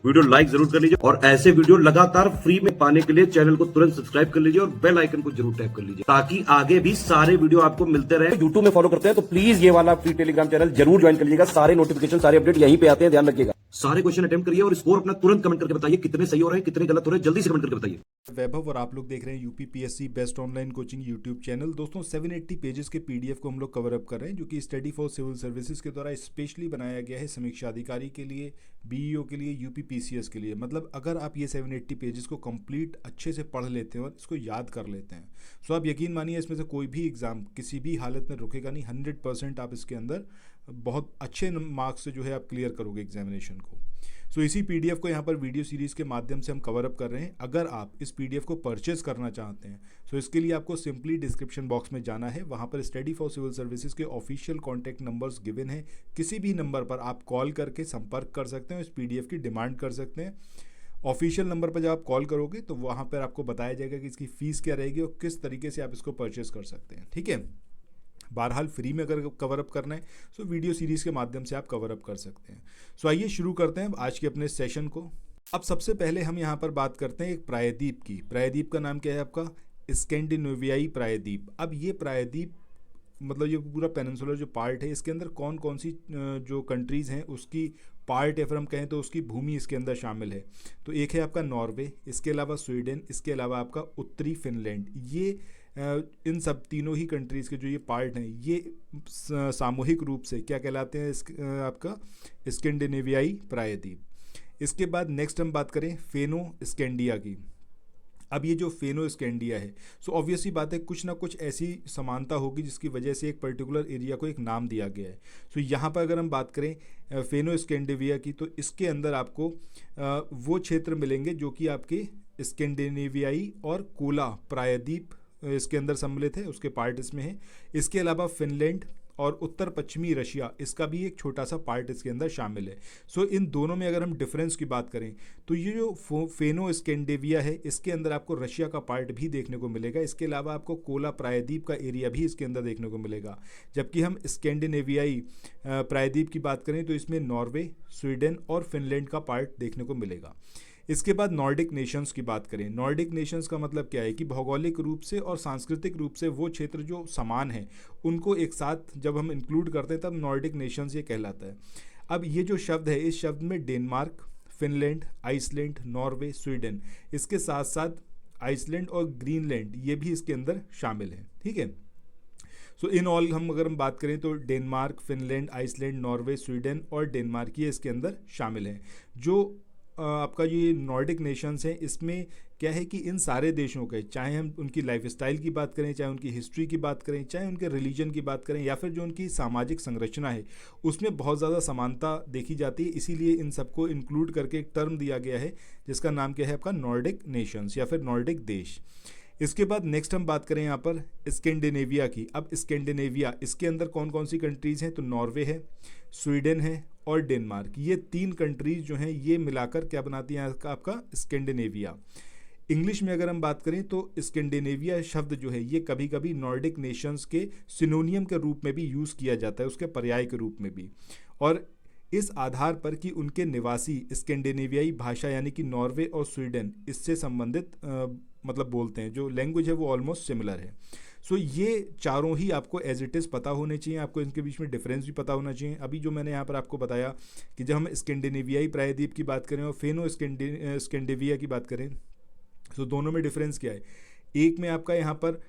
Video like जरूर कर लीजिए और ऐसे वीडियो लगातार फ्री में पाने के लिए चैनल को तुरंत सब्सक्राइब कर लीजिए और बेल आइकन को जरूर टैप कर लीजिए ताकि आगे भी सारे वीडियो आपको मिलते रहे। यूट्यूब में फॉलो करते हैं तो प्लीज ये वाला फ्री टेलीग्राम चैनल जरूर ज्वाइन कर लीजिएगा। सारे नोटिफिकेशन सारे अपडेट यहीं पे आते हैं, ध्यान रखिएगा। सारे क्वेश्चन अटेम्प्ट करिए और स्कोर अपना तुरंत कमेंट करके बताइए कितने सही हो रहे हैं कितने गलत हो रहे हैं, जल्दी से कमेंट करके बताइए। वैभव और आप लोग देख रहे हैं UP PSC best online coaching YouTube channel. दोस्तों 780 पेजेस के पीडीएफ को हम लोग कवर अप कर रहे हैं जो कि स्टडी फॉर सिविल सर्विसेज के द्वारा स्पेशली बनाया गया है समीक्षा अधिकारी के लिए, बीईओ के लिए, यूपी पीसीएस के लिए। मतलब अगर आप ये 780 पेजेस को कंप्लीट अच्छे से पढ़ लेते हैं और इसको याद कर लेते हैं तो आप यकीन मानिए इसमें से कोई भी एग्जाम किसी भी हालत में रुकेगा नहीं। 100% आप इसके अंदर बहुत अच्छे मार्क्स से जो है आप क्लियर करोगे एग्जामिनेशन को। सो इसी पीडीएफ को यहाँ पर वीडियो सीरीज़ के माध्यम से हम कवर अप कर रहे हैं। अगर आप इस पीडीएफ को परचेज करना चाहते हैं तो इसके लिए आपको सिंपली डिस्क्रिप्शन बॉक्स में जाना है। वहाँ पर स्टडी फॉर सिविल सर्विसेज के ऑफिशियल कॉन्टैक्ट नंबर्स गिवन हैं। किसी भी नंबर पर आप कॉल करके संपर्क कर सकते हैं, इस पीडीएफ की डिमांड कर सकते हैं। ऑफिशियल नंबर पर जब आप कॉल करोगे तो वहाँ पर आपको बताया जाएगा कि इसकी फ़ीस क्या रहेगी और किस तरीके से आप इसको परचेज कर सकते हैं। ठीक है, बहरहाल फ्री में अगर कवर अप करना है तो वीडियो सीरीज़ के माध्यम से आप कवर अप कर सकते हैं। सो आइए शुरू करते हैं आज के अपने सेशन को। अब सबसे पहले हम यहाँ पर बात करते हैं एक प्रायद्वीप की। प्रायद्वीप का नाम क्या है आपका? स्कैंडिनेवियाई प्रायद्वीप। अब ये प्रायद्वीप मतलब ये पूरा पेनिनसुलर जो पार्ट है इसके अंदर कौन कौन सी जो कंट्रीज़ हैं उसकी पार्ट या फिर हम कहें तो उसकी भूमि इसके अंदर शामिल है। तो एक है आपका नॉर्वे, इसके अलावा स्वीडन, इसके अलावा आपका उत्तरी फिनलैंड। ये इन सब तीनों ही कंट्रीज़ के जो ये पार्ट हैं ये सामूहिक रूप से क्या कहलाते हैं? आपका स्कैंडिनेवियाई प्रायद्वीप। इसके बाद नेक्स्ट हम बात करें फेनो स्कैंडिया की। अब ये जो फेनो स्कैंडिया है सो ऑब्वियसली बात है कुछ ना कुछ ऐसी समानता होगी जिसकी वजह से एक पर्टिकुलर एरिया को एक नाम दिया गया है। सो यहाँ पर अगर हम बात करें फेनो स्कैंडिनेविया की तो इसके अंदर आपको वो क्षेत्र मिलेंगे जो कि आपके स्कैंडिनेवियाई और कोला प्रायद्वीप इसके अंदर सम्मिलित है, उसके पार्ट इसमें है। इसके अलावा फिनलैंड और उत्तर पश्चिमी रशिया इसका भी एक छोटा सा पार्ट इसके अंदर शामिल है। सो इन दोनों में अगर हम डिफरेंस की बात करें तो ये जो फेनो स्कैंडिनेविया है इसके अंदर आपको रशिया का पार्ट भी देखने को मिलेगा। इसके अलावा आपको कोला प्रायद्वीप का एरिया भी इसके अंदर देखने को मिलेगा। जबकि हम स्कैंडिनेवियाई प्रायद्वीप की बात करें तो इसमें नॉर्वे, स्वीडन और फिनलैंड का पार्ट देखने को मिलेगा। इसके बाद नॉर्डिक नेशंस की बात करें। नॉर्डिक नेशंस का मतलब क्या है कि भौगोलिक रूप से और सांस्कृतिक रूप से वो क्षेत्र जो समान है उनको एक साथ जब हम इंक्लूड करते हैं तब नॉर्डिक नेशंस ये कहलाता है। अब ये जो शब्द है इस शब्द में Denmark, Finland, Iceland, Norway, Sweden इसके साथ साथ आइसलैंड और ग्रीनलैंड ये भी इसके अंदर शामिल है। ठीक है, सो इन ऑल अगर हम बात करें तो Denmark, Finland, Iceland, Norway, Sweden और डेनमार्क ये इसके अंदर शामिल हैं। जो आपका ये नॉर्डिक नेशंस हैं इसमें क्या है कि इन सारे देशों के चाहे हम उनकी लाइफस्टाइल की बात करें, चाहे उनकी हिस्ट्री की बात करें, चाहे उनके रिलीजन की बात करें या फिर जो उनकी सामाजिक संरचना है उसमें बहुत ज़्यादा समानता देखी जाती है। इसीलिए इन सबको इंक्लूड करके एक टर्म दिया गया है जिसका नाम क्या है आपका? नॉर्डिक नेशंस या फिर नॉर्डिक देश। इसके बाद नेक्स्ट हम बात करें यहाँ पर स्कैंडिनेविया की। अब स्कैंडिनेविया इसके अंदर कौन कौन सी कंट्रीज़ हैं? तो नॉर्वे है, स्वीडन है और डेनमार्क। ये तीन कंट्रीज़ जो हैं ये मिलाकर क्या बनाती हैं आपका स्कैंडिनेविया। इंग्लिश में अगर हम बात करें तो स्कैंडिनेविया शब्द जो है ये कभी कभी नॉर्डिक नेशंस के सिनोनियम के रूप में भी यूज़ किया जाता है, उसके पर्याय के रूप में भी। और इस आधार पर कि उनके निवासी स्कैंडिनेवियाई भाषा यानी कि नॉर्वे और स्वीडन इससे संबंधित मतलब बोलते हैं, जो लैंग्वेज है वो ऑलमोस्ट सिमिलर है। सो ये चारों ही आपको एज इट इज़ पता होने चाहिए, आपको इनके बीच में डिफरेंस भी पता होना चाहिए। अभी जो मैंने यहाँ पर आपको बताया कि जब हम स्कैंडिनेवियाई प्रायद्वीप की बात करें और फेनो स्कैंडिनेविया की बात करें तो दोनों में डिफरेंस क्या है? एक में आपका यहाँ पर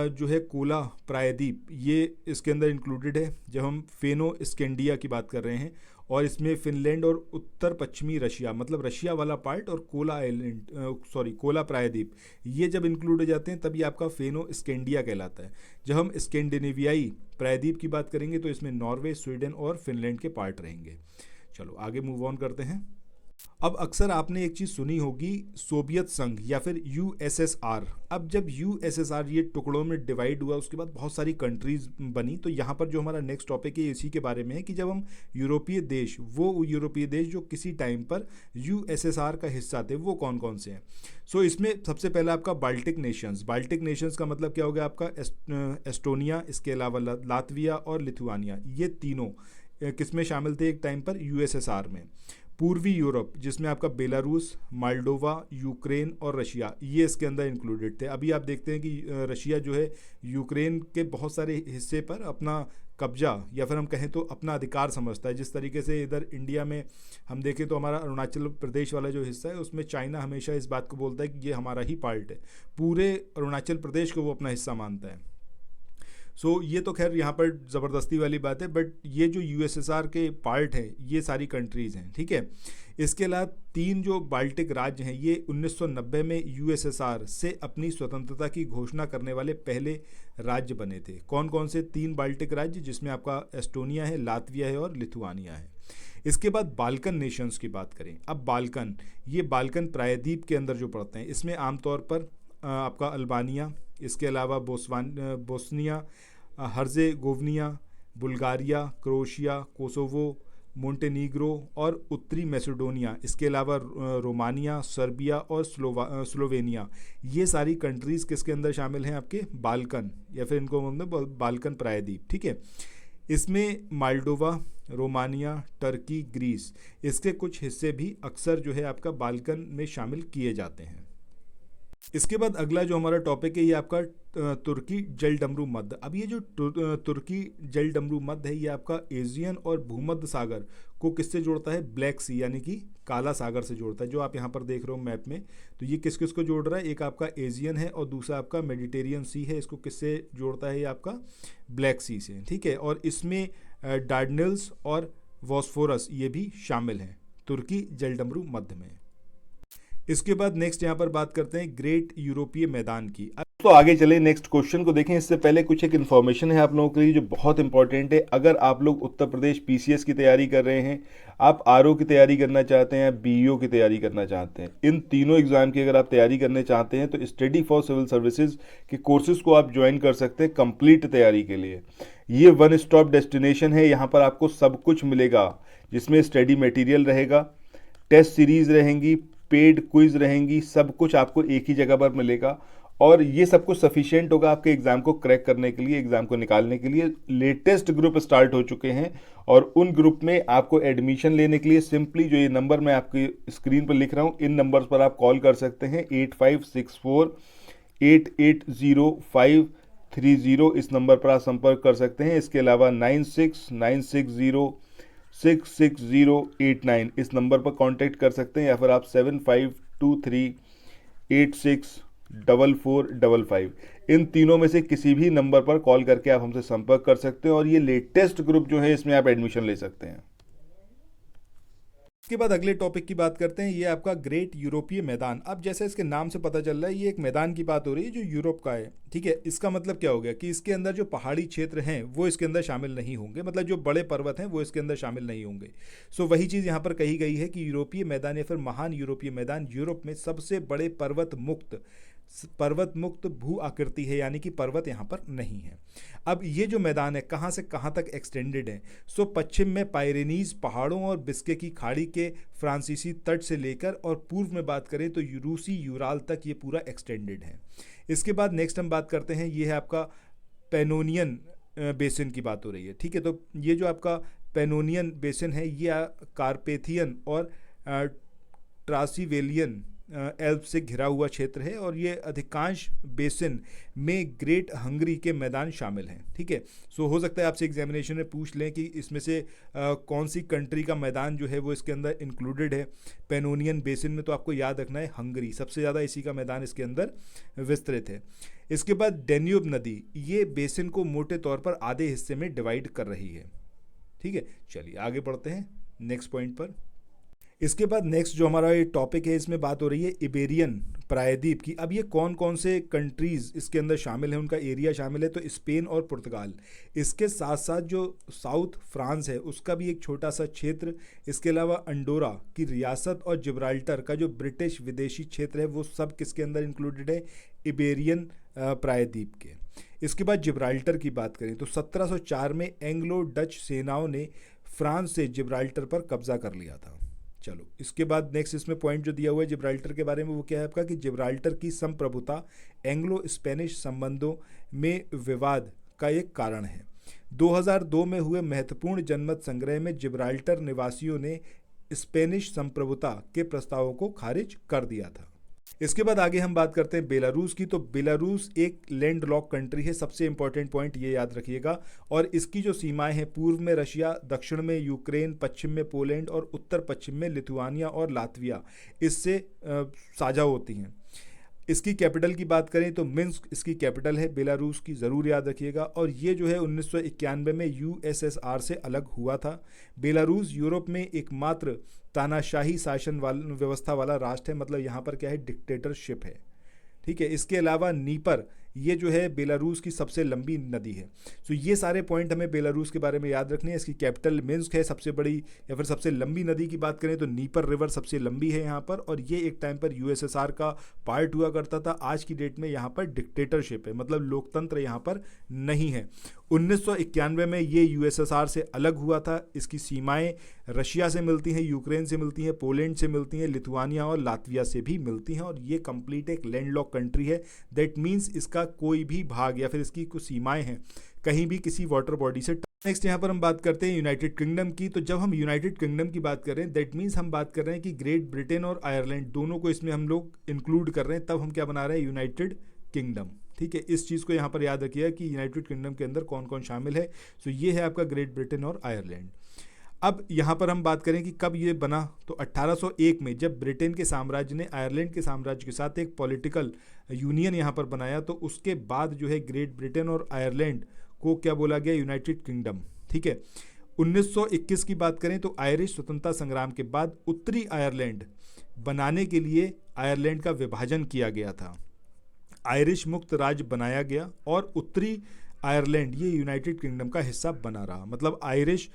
जो है कोला प्रायद्वीप ये इसके अंदर इंक्लूडेड है जब हम फेनो स्कैंडिया की बात कर रहे हैं, और इसमें फिनलैंड और उत्तर पश्चिमी रशिया मतलब रशिया वाला पार्ट और कोला प्रायद्वीप ये जब इंक्लूड हो जाते हैं तब ये आपका फेनो स्कैंडिया कहलाता है। जब हम स्कैंडिनेवियाई प्रायद्वीप की बात करेंगे तो इसमें नॉर्वे, स्वीडन और फिनलैंड के पार्ट रहेंगे। चलो आगे मूव ऑन करते हैं। अब अक्सर आपने एक चीज़ सुनी होगी सोवियत संघ या फिर यूएसएसआर। अब जब यूएसएसआर ये टुकड़ों में डिवाइड हुआ उसके बाद बहुत सारी कंट्रीज़ बनी, तो यहाँ पर जो हमारा नेक्स्ट टॉपिक है इसी के बारे में है कि जब हम यूरोपीय देश जो किसी टाइम पर यूएसएसआर का हिस्सा थे वो कौन कौन से हैं। सो इसमें सबसे पहला आपका बाल्टिक नेशंस का मतलब क्या हो गया आपका? एस्टोनिया, इसके अलावा लातविया और लिथुआनिया, ये तीनों किस में शामिल थे एक टाइम पर? यूएसएसआर में। पूर्वी यूरोप जिसमें आपका बेलारूस, मोल्डोवा, यूक्रेन और रशिया, ये इसके अंदर इंक्लूडेड थे। अभी आप देखते हैं कि रशिया जो है यूक्रेन के बहुत सारे हिस्से पर अपना कब्जा या फिर हम कहें तो अपना अधिकार समझता है। जिस तरीके से इधर इंडिया में हम देखें तो हमारा अरुणाचल प्रदेश वाला जो हिस्सा है उसमें चाइना हमेशा इस बात को बोलता है कि ये हमारा ही पार्ट है, पूरे अरुणाचल प्रदेश को वो अपना हिस्सा मानता है। ये तो खैर यहाँ पर ज़बरदस्ती वाली बात है, बट ये जो यूएसएसआर के पार्ट हैं ये सारी कंट्रीज़ हैं, ठीक है। इसके अलावा 3 जो बाल्टिक राज्य हैं ये 1990 में यूएसएसआर से अपनी स्वतंत्रता की घोषणा करने वाले पहले राज्य बने थे। कौन कौन से 3 बाल्टिक राज्य, जिसमें आपका एस्टोनिया है, लातविया है और लिथुआनिया है। इसके बाद बाल्कन नेशंस की बात करें। अब बाल्कन, ये बाल्कन प्रायद्वीप के अंदर जो पड़ते हैं, इसमें आमतौर पर आपका अल्बानिया, इसके अलावा Bosnia Herzegovina, Bulgaria, Croatia, Kosovo, Montenegro और उत्तरी मैसेडोनिया, इसके अलावा रोमानिया, सर्बिया और स्लोवेनिया, ये सारी कंट्रीज़ किसके अंदर शामिल हैं, आपके बाल्कन या फिर इनको मतलब बाल्कन प्रायद्वीप, ठीक है। इसमें मोल्डोवा, रोमानिया, टर्की, ग्रीस, इसके कुछ हिस्से भी अक्सर जो है आपका बाल्कन में शामिल किए जाते हैं। इसके बाद अगला जो हमारा टॉपिक है ये आपका तुर्की जलडमरू मध्य। अब ये जो तुर्की जलडमरू मध्य है ये आपका एशियन और भूमध्य सागर को किससे जोड़ता है, ब्लैक सी यानी कि काला सागर से जोड़ता है। जो आप यहाँ पर देख रहे हो मैप में, तो ये किस किस को जोड़ रहा है, एक आपका एशियन है और दूसरा आपका मेडिटेरियन सी है। इसको किससे जोड़ता है, ये आपका ब्लैक सी से, ठीक है। और इसमें डार्डनेल्स और बॉस्फोरस ये भी शामिल हैं तुर्की जलडमरू मध्य में। इसके बाद नेक्स्ट यहाँ पर बात करते हैं ग्रेट यूरोपीय मैदान की। तो आगे चले नेक्स्ट क्वेश्चन को देखें। इससे पहले कुछ एक इन्फॉर्मेशन है आप लोगों के लिए जो बहुत इंपॉर्टेंट है। अगर आप लोग उत्तर प्रदेश पीसीएस की तैयारी कर रहे हैं, आप आरओ की तैयारी करना चाहते हैं, बीईओ की तैयारी करना चाहते हैं, इन तीनों एग्जाम की अगर आप तैयारी करने चाहते हैं तो स्टडी फॉर सिविल सर्विसेज के कोर्सेज को आप ज्वाइन कर सकते हैं कंप्लीट तैयारी के लिए। ये वन स्टॉप डेस्टिनेशन है, यहाँ पर आपको सब कुछ मिलेगा, जिसमें स्टडी मटेरियल रहेगा, टेस्ट सीरीज रहेंगी, पेड क्विज रहेंगी, सब कुछ आपको एक ही जगह पर मिलेगा। और ये सब कुछ सफिशिएंट होगा आपके एग्जाम को क्रैक करने के लिए, एग्जाम को निकालने के लिए। लेटेस्ट ग्रुप स्टार्ट हो चुके हैं और उन ग्रुप में आपको एडमिशन लेने के लिए सिंपली जो ये नंबर मैं आपकी स्क्रीन पर लिख रहा हूँ, इन नंबर्स पर आप कॉल कर सकते हैं। 8564880530 इस नंबर पर आप संपर्क कर सकते हैं। इसके अलावा 9696066089 इस नंबर पर कांटेक्ट कर सकते हैं, या फिर आप 7523864455 इन तीनों में से किसी भी नंबर पर कॉल करके आप हमसे संपर्क कर सकते हैं और ये लेटेस्ट ग्रुप जो है इसमें आप एडमिशन ले सकते हैं। इसके बाद अगले टॉपिक की बात करते हैं, ये आपका ग्रेट यूरोपीय मैदान। अब जैसे इसके नाम से पता चल रहा है ये एक मैदान की बात हो रही है जो यूरोप का है, ठीक है। इसका मतलब क्या हो गया कि इसके अंदर जो पहाड़ी क्षेत्र हैं वो इसके अंदर शामिल नहीं होंगे, मतलब जो बड़े पर्वत हैं वो इसके अंदर शामिल नहीं होंगे। वही चीज़ यहाँ पर कही गई है कि यूरोपीय मैदान या फिर महान यूरोपीय मैदान यूरोप में सबसे बड़े पर्वत मुक्त भू आकृति है, यानी कि पर्वत यहाँ पर नहीं है। अब ये जो मैदान है कहाँ से कहाँ तक एक्सटेंडेड है, पश्चिम में पायरेनीज पहाड़ों और बिस्के की खाड़ी के फ्रांसीसी तट से लेकर और पूर्व में बात करें तो रूसी यूराल तक ये पूरा एक्सटेंडेड है। इसके बाद नेक्स्ट हम बात करते हैं, ये है आपका पैनोनियन बेसिन की बात हो रही है, ठीक है। तो ये जो आपका पैनोनियन बेसिन है ये कार्पेथियन और ट्रांसिल्वेनियन एल्प से घिरा हुआ क्षेत्र है और ये अधिकांश बेसिन में ग्रेट हंगरी के मैदान शामिल हैं, ठीक है। हो सकता है आपसे एग्जामिनेशन में पूछ लें कि इसमें से कौन सी कंट्री का मैदान जो है वो इसके अंदर इंक्लूडेड है पैनोनियन बेसिन में, तो आपको याद रखना है हंगरी, सबसे ज़्यादा इसी का मैदान इसके अंदर विस्तृत है। इसके बाद डेन्यूब नदी ये बेसिन को मोटे तौर पर आधे हिस्से में डिवाइड कर रही है, ठीक है। चलिए आगे बढ़ते हैं नेक्स्ट पॉइंट पर। इसके बाद नेक्स्ट जो हमारा ये टॉपिक है इसमें बात हो रही है इबेरियन प्रायद्वीप की। अब ये कौन कौन से कंट्रीज़ इसके अंदर शामिल हैं, उनका एरिया शामिल है, तो स्पेन और पुर्तगाल। इसके साथ साथ जो साउथ फ्रांस है उसका भी एक छोटा सा क्षेत्र, इसके अलावा अंडोरा की रियासत और जिब्राल्टर का जो ब्रिटिश विदेशी क्षेत्र है वो सब किसके अंदर इंक्लूडेड है, इबेरियन प्रायद्वीप के। इसके बाद जिब्राल्टर की बात करें तो 1704 में एंग्लो डच सेनाओं ने फ्रांस से जिब्राल्टर पर कब्जा कर लिया था। चलो इसके बाद नेक्स्ट इसमें पॉइंट जो दिया हुआ है जिब्राल्टर के बारे में वो क्या है आपका, कि जिब्राल्टर की संप्रभुता एंग्लो स्पेनिश संबंधों में विवाद का एक कारण है। 2002 में हुए महत्वपूर्ण जनमत संग्रह में जिब्राल्टर निवासियों ने स्पेनिश संप्रभुता के प्रस्तावों को खारिज कर दिया था। इसके बाद आगे हम बात करते हैं बेलारूस की। तो बेलारूस एक लैंड लॉक कंट्री है, सबसे इंपॉर्टेंट पॉइंट ये याद रखिएगा। और इसकी जो सीमाएं हैं, पूर्व में रशिया, दक्षिण में यूक्रेन, पश्चिम में पोलैंड और उत्तर पश्चिम में लिथुआनिया और लातविया इससे साझा होती हैं। इसकी कैपिटल की बात करें तो मिन्स्क इसकी कैपिटल है बेलारूस की, ज़रूर याद रखिएगा। और ये जो है 1991 में यूएसएसआर से अलग हुआ था। बेलारूस यूरोप में एकमात्र तानाशाही शासन व्यवस्था वाला राष्ट्र है, मतलब यहाँ पर क्या है, डिक्टेटरशिप है, ठीक है। इसके अलावा नीपर ये जो है बेलारूस की सबसे लंबी नदी है। सो ये सारे पॉइंट हमें बेलारूस के बारे में याद रखने हैं। इसकी कैपिटल मिन्स्क है, सबसे बड़ी या फिर सबसे लंबी नदी की बात करें तो नीपर रिवर सबसे लंबी है यहाँ पर। और ये एक टाइम पर यूएसएसआर का पार्ट हुआ करता था। आज की डेट में यहाँ पर डिक्टेटरशिप है, मतलब लोकतंत्र यहाँ पर नहीं है। 1991 में ये यूएसएसआर से अलग हुआ था। इसकी सीमाएं रशिया से मिलती हैं, यूक्रेन से मिलती हैं, पोलैंड से मिलती हैं, लिथुआनिया और लातविया से भी मिलती हैं। और ये कंप्लीट एक लैंडलॉक कंट्री है। दैट मीन्स इसका कोई भी भाग या फिर इसकी कुछ सीमाएं हैं कहीं भी किसी वाटर बॉडी से। नेक्स्ट यहाँ पर हम बात करते हैं यूनाइटेड किंगडम की। तो जब हम यूनाइटेड किंगडम की बात कर रहे हैं, दैट मीन्स हम बात कर रहे हैं कि ग्रेट ब्रिटेन और आयरलैंड दोनों को इसमें हम लोग इंक्लूड कर रहे हैं, तब हम क्या बना रहे हैं, यूनाइटेड किंगडम, ठीक है। इस चीज़ को यहाँ पर याद रखिएगा कि यूनाइटेड किंगडम के अंदर कौन कौन शामिल है। सो ये है आपका ग्रेट ब्रिटेन और आयरलैंड। अब यहाँ पर हम बात करें कि कब ये बना, तो 1801 में जब ब्रिटेन के साम्राज्य ने आयरलैंड के साम्राज्य के साथ एक पॉलिटिकल यूनियन यहाँ पर बनाया, तो उसके बाद जो है ग्रेट ब्रिटेन और आयरलैंड को क्या बोला गया, यूनाइटेड किंगडम, ठीक है। 1921 की बात करें तो आयरिश स्वतंत्रता संग्राम के बाद उत्तरी आयरलैंड बनाने के लिए आयरलैंड का विभाजन किया गया था। आयरिश मुक्त राज्य बनाया गया और उत्तरी आयरलैंड ये यूनाइटेड किंगडम का हिस्सा बना रहा। मतलब आयरिश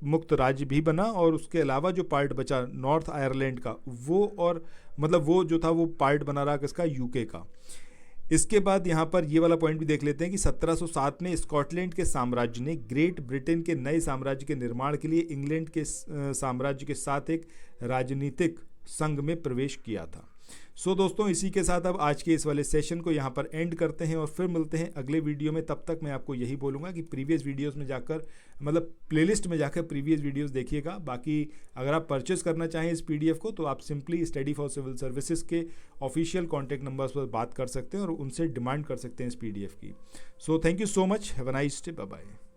मुक्त राज्य भी बना और उसके अलावा जो पार्ट बचा नॉर्थ आयरलैंड का, वो और मतलब वो जो था वो पार्ट बना रहा किसका, यूके का। इसके बाद यहाँ पर ये वाला पॉइंट भी देख लेते हैं कि 1707 में स्कॉटलैंड के साम्राज्य ने ग्रेट ब्रिटेन के नए साम्राज्य के निर्माण के लिए इंग्लैंड के साम्राज्य के साथ एक राजनीतिक संघ में प्रवेश किया था। सो दोस्तों, इसी के साथ अब आज के इस वाले सेशन को यहाँ पर एंड करते हैं और फिर मिलते हैं अगले वीडियो में। तब तक मैं आपको यही बोलूँगा कि प्रीवियस वीडियोस में जाकर, मतलब प्लेलिस्ट में जाकर प्रीवियस वीडियोस देखिएगा। बाकी अगर आप परचेस करना चाहें इस पीडीएफ को तो आप simply study for civil services के ऑफिशियल कॉन्टैक्ट नंबर्स पर बात कर सकते हैं और उनसे डिमांड कर सकते हैं इस पीडीएफ की। So thank you so much, have a nice day, bye bye.